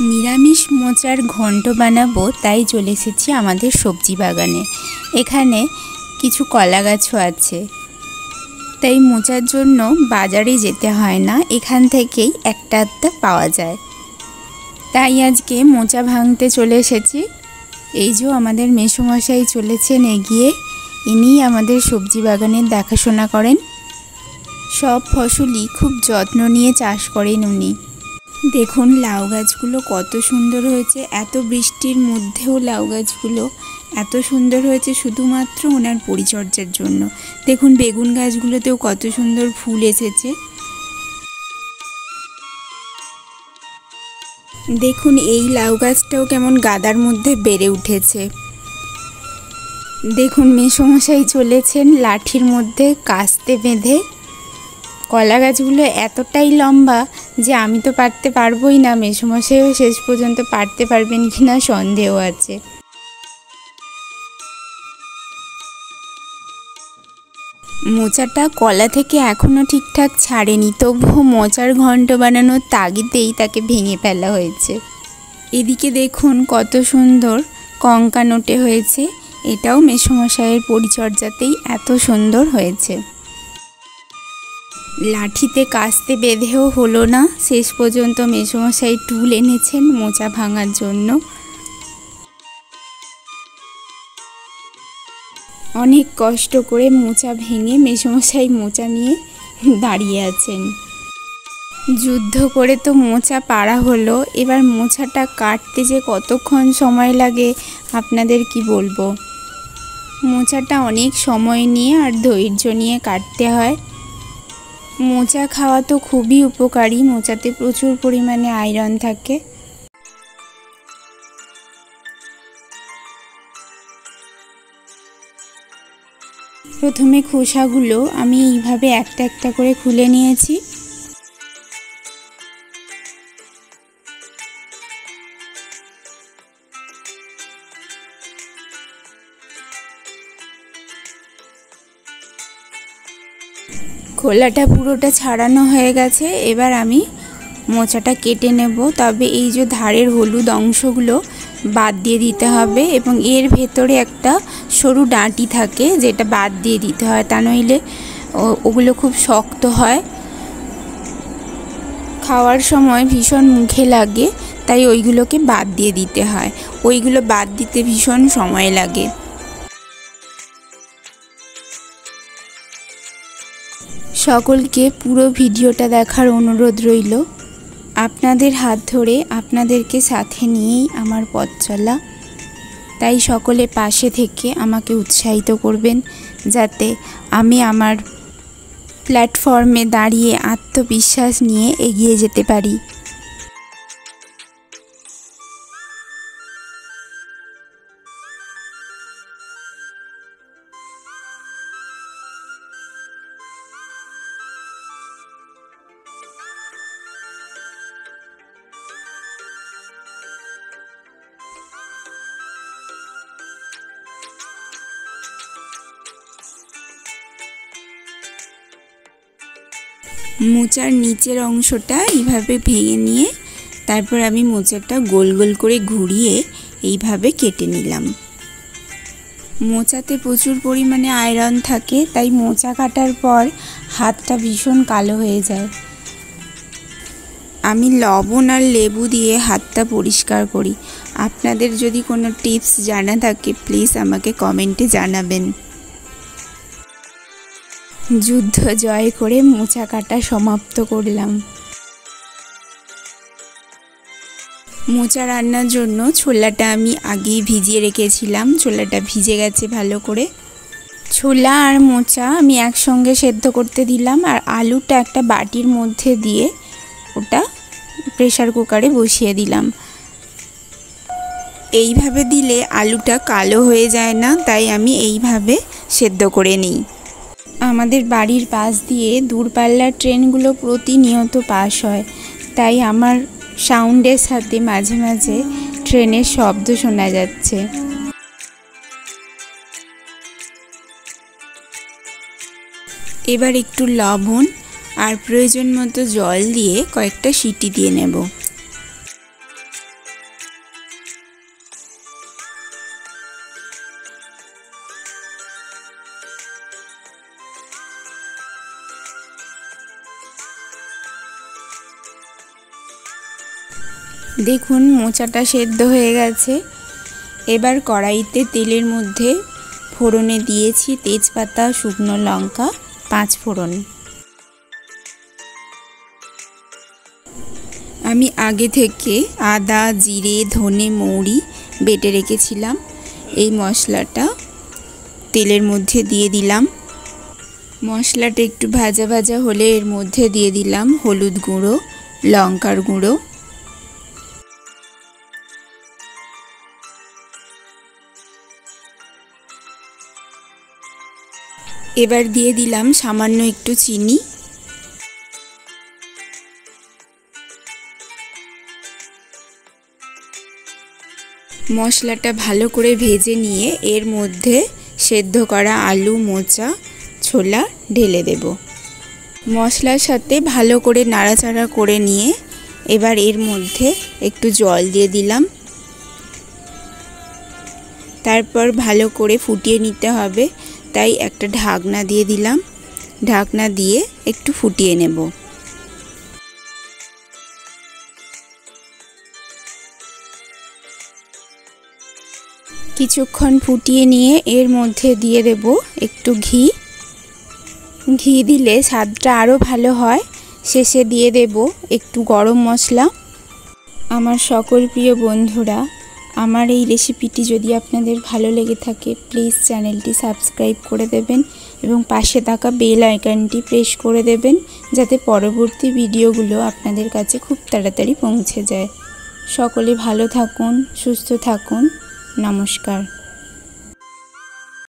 নিরামিষ মোচার ঘন্ট বানাবো, তাই চলে এসেছি আমাদের সবজি বাগানে। এখানে কিছু কলা গাছও আছে, তাই মোচার জন্য বাজারে যেতে হয় না, এখান থেকেই একটা একটা পাওয়া যায়। তাই আজকে মোচা ভাঙতে চলে এসেছি। এই যে আমাদের মেসোমশাই চলেছেন এগিয়ে, ইনিই আমাদের সবজি বাগানের দেখাশোনা করেন। সব ফসলই খুব যত্ন নিয়ে চাষ করেন উনি। দেখুন লাউ গাছগুলো কত সুন্দর হয়েছে, এত বৃষ্টির মধ্যেও লাউ গাছগুলো এত সুন্দর হয়েছে শুধুমাত্র ওনার পরিচর্যার জন্য। দেখুন বেগুন গাছগুলোতেও কত সুন্দর ফুল এসেছে। দেখুন এই লাউ গাছটাও কেমন গাদার মধ্যে বেড়ে উঠেছে। দেখুন মেসোমশাই চলেছেন লাঠির মধ্যে কাস্তে বেঁধে। কলা গাছগুলো এতটাই লম্বা যে আমি তো পারতে পারবোই না, মেসোমশাইও শেষ পর্যন্ত পারতে পারবেন কিনা সন্দেহ আছে। মোচাটা কলা থেকে এখনও ঠিকঠাক ছাড়েনি, তবুও মোচার ঘন্ট বানানোর তাগিদেই তাকে ভেঙে ফেলা হয়েছে। এদিকে দেখুন কত সুন্দর কঙ্কা নোটে হয়েছে, এটাও মেসোমশাইয়ের পরিচর্যাতেই এত সুন্দর হয়েছে। লাঠিতে কাস্তে বেঁধেও হলো না, শেষ পর্যন্ত মেসোমশাই টুল এনেছেন মোচা ভাঙার জন্য। অনেক কষ্ট করে মোচা ভেঙে মেসোমশাই মোচা নিয়ে দাঁড়িয়ে আছেন। যুদ্ধ করে তো মোচা পাড়া হলো, এবার মোচাটা কাটতে যে কতক্ষণ সময় লাগে আপনাদের কি বলবো। মোচাটা অনেক সময় নিয়ে আর ধৈর্য নিয়ে কাটতে হয়। মোচা খাওয়া তো খুবই উপকারী, মোচাতে প্রচুর পরিমাণে আয়রন থাকে। প্রথমে খোসাগুলো আমি এইভাবে একটা একটা করে খুলে নিয়েছি। খোলাটা পুরোটা ছাড়ানো হয়ে গেছে, এবার আমি মোচাটা কেটে নেব। তবে এই যে ধারের হলুদ অংশগুলো বাদ দিয়ে দিতে হবে, এবং এর ভেতরে একটা সরু ডাঁটি থাকে যেটা বাদ দিয়ে দিতে হয়, তা নইলে ওগুলো খুব শক্ত হয়, খাওয়ার সময় ভীষণ মুখে লাগে, তাই ওইগুলোকে বাদ দিয়ে দিতে হয়। ওইগুলো বাদ দিতে ভীষণ সময় লাগে। সকলকে পুরো ভিডিওটা দেখার অনুরোধ রইল। আপনাদের হাত ধরে আপনাদেরকে সাথে নিয়েই আমার পথ চলা, তাই সকলে পাশে থেকে আমাকে উৎসাহিত করবেন যাতে আমি আমার প্ল্যাটফর্মে দাঁড়িয়ে আত্মবিশ্বাস নিয়ে এগিয়ে যেতে পারি। মোচার নিচের অংশটা এইভাবে ভেঙে নিয়ে তারপর আমি মোচাটা গোল গোল করে ঘুরিয়ে এইভাবে কেটে নিলাম। মোচাতে প্রচুর পরিমাণে আয়রন থাকে, তাই মোচা কাটার পর হাতটা ভীষণ কালো হয়ে যায়। আমি লবণ আর লেবু দিয়ে হাতটা পরিষ্কার করি। আপনাদের যদি কোনো টিপস জানা থাকে প্লিজ আমাকে কমেন্টে জানাবেন। যুদ্ধ জয় করে মোচা কাটা সমাপ্ত করলাম। মোচা রান্নার জন্য ছোলাটা আমি আগেই ভিজিয়ে রেখেছিলাম, ছোলাটা ভিজে গেছে ভালো করে। ছোলা আর মোচা আমি একসঙ্গে সেদ্ধ করতে দিলাম, আর আলুটা একটা বাটির মধ্যে দিয়ে ওটা প্রেসার কুকারে বসিয়ে দিলাম। এইভাবে দিলে আলুটা কালো হয়ে যায় না, তাই আমি এইভাবে সেদ্ধ করে নিই। আমাদের বাড়ির পাশ দিয়ে দূরপাল্লার ট্রেনগুলো প্রতিনিয়ত পাস হয়, তাই আমার সাউন্ডের সাথে মাঝে মাঝে ট্রেনের শব্দ শোনা যাচ্ছে। এবার একটু লবণ আর প্রয়োজন মতো জল দিয়ে কয়েকটা সিটি দিয়ে নেব। দেখুন মোচাটা সেদ্ধ হয়ে গেছে। এবার কড়াইতে তেলের মধ্যে ফোড়নে দিয়েছি তেজপাতা, শুকনো লঙ্কা, 5 ফোড়ন। আমি আগে থেকে আদা, জিরে, ধনে, মৌরি বেটে রেখেছিলাম। এই মশলাটা তেলের মধ্যে দিয়ে দিলাম। মশলাটা একটু ভাজা ভাজা হলে এর মধ্যে দিয়ে দিলাম হলুদ গুঁড়ো, লঙ্কার গুঁড়ো, এবার দিয়ে দিলাম সামান্য একটু চিনি। মশলাটা ভালো করে ভেজে নিয়ে এর মধ্যে সেদ্ধ করা আলু, মোচা, ছোলা ঢেলে দেব। মশলার সাথে ভালো করে নাড়াচাড়া করে নিয়ে এবার এর মধ্যে একটু জল দিয়ে দিলাম। তারপর ভালো করে ফুটিয়ে নিতে হবে, তাই একটা ঢাকনা দিয়ে দিলাম। ঢাকনা দিয়ে একটু ফুটিয়ে নেব। কিছুক্ষণ ফুটিয়ে নিয়ে এর মধ্যে দিয়ে দেব একটু ঘি। ঘি দিলে স্বাদটা আরও ভালো হয়। শেষে দিয়ে দেব একটু গরম মশলা। আমার সকল প্রিয় বন্ধুরা, আমার এই রেসিপিটি যদি আপনাদের ভালো লেগে থাকে প্লিজ চ্যানেলটি সাবস্ক্রাইব করে দেবেন এবং পাশে থাকা বেল আইকনটি প্রেস করে দেবেন, যাতে পরবর্তী ভিডিওগুলো আপনাদের কাছে খুব তাড়াতাড়ি পৌঁছে যায়। সকলে ভালো থাকুন, সুস্থ থাকুন। নমস্কার।